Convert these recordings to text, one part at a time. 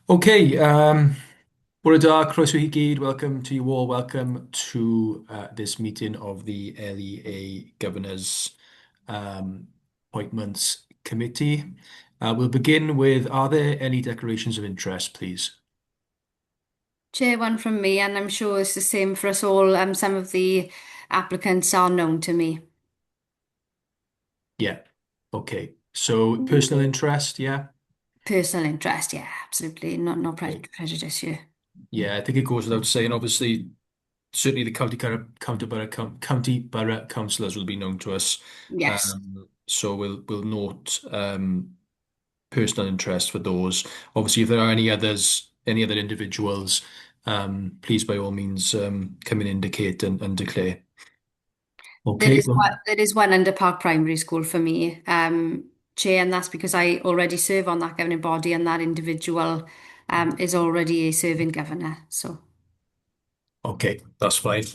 Okay, bore da, croeso i gyd. Welcome to you all. Welcome to this meeting of the LEA Governors Appointments Committee. We'll begin with, are there any declarations of interest, please? Chair, one from me, and I'm sure it's the same for us all. Some of the applicants are known to me. Yeah. Okay. So personal interest, yeah. Personal interest, yeah, absolutely. Not Okay. prejudice here. Yeah, I think it goes without saying. Obviously, certainly the county borough councillors will be known to us. Yes. So we'll note personal interest for those. Obviously, if there are any others, any other individuals, please by all means come and indicate and declare. There Okay. is one under Park Primary School for me, Chair, and that's because I already serve on that governing body, and that individual is already a serving governor. So Okay, that's fine.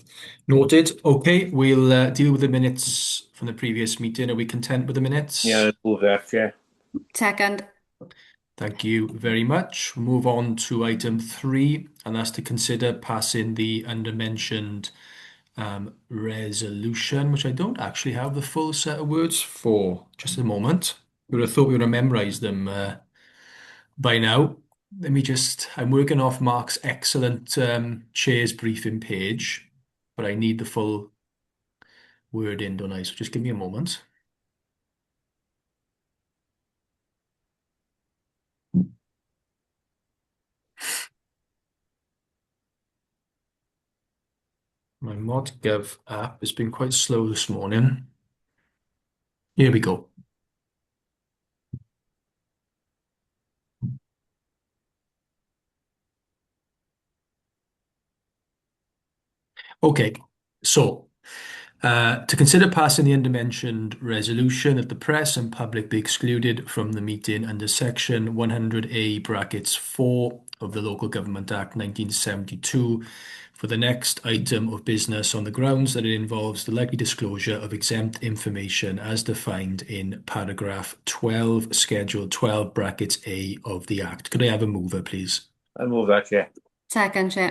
Noted. Okay, we'll deal with the minutes from the previous meeting. Are we content with the Yeah, minutes? I'd move that, Chair. second, Thank you very much. We'll move on to item 3, and that's to consider passing the undermentioned resolution, which I don't actually have the full set of words for. Just a moment. We would have thought we would have memorized them by now. I'm working off Mark's excellent chair's briefing page, but I need the full word in, don't I? So just give me a moment. My ModGov app has been quite slow this morning. Here we go. Okay, so to consider passing the undermentioned resolution that the press and public be excluded from the meeting under Section 100A brackets 4 of the Local Government Act 1972 for the next item of business on the grounds that it involves the likely disclosure of exempt information as defined in paragraph 12, Schedule 12 brackets A of the Act. Could I have a mover, please? I'd move that, Chair. second, Chair.